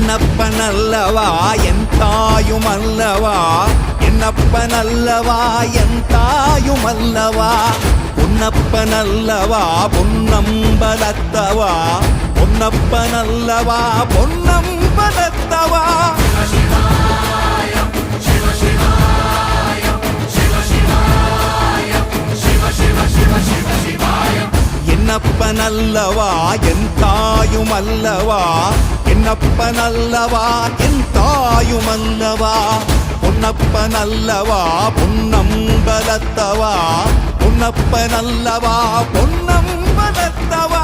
என்னப்பனல்லவா என் தாயுமல்லவா, என்னப்பனல்லவா என் தாயுமல்லவா, பொன்னப்பனல்லவா பொன்னம்பலத்தவா, பொன்னப்பனல்லவா பொன்னம்பலத்தவா. என்னப்பனல்லவா என் தாயுமல்லவா, என்னப்பனல்லவா என் தாயுமல்லவா, பொன்னப்பனல்லவா பொன்னம்பலத்தவா, பொன்னப்பனல்லவா பொன்னம்பலத்தவா.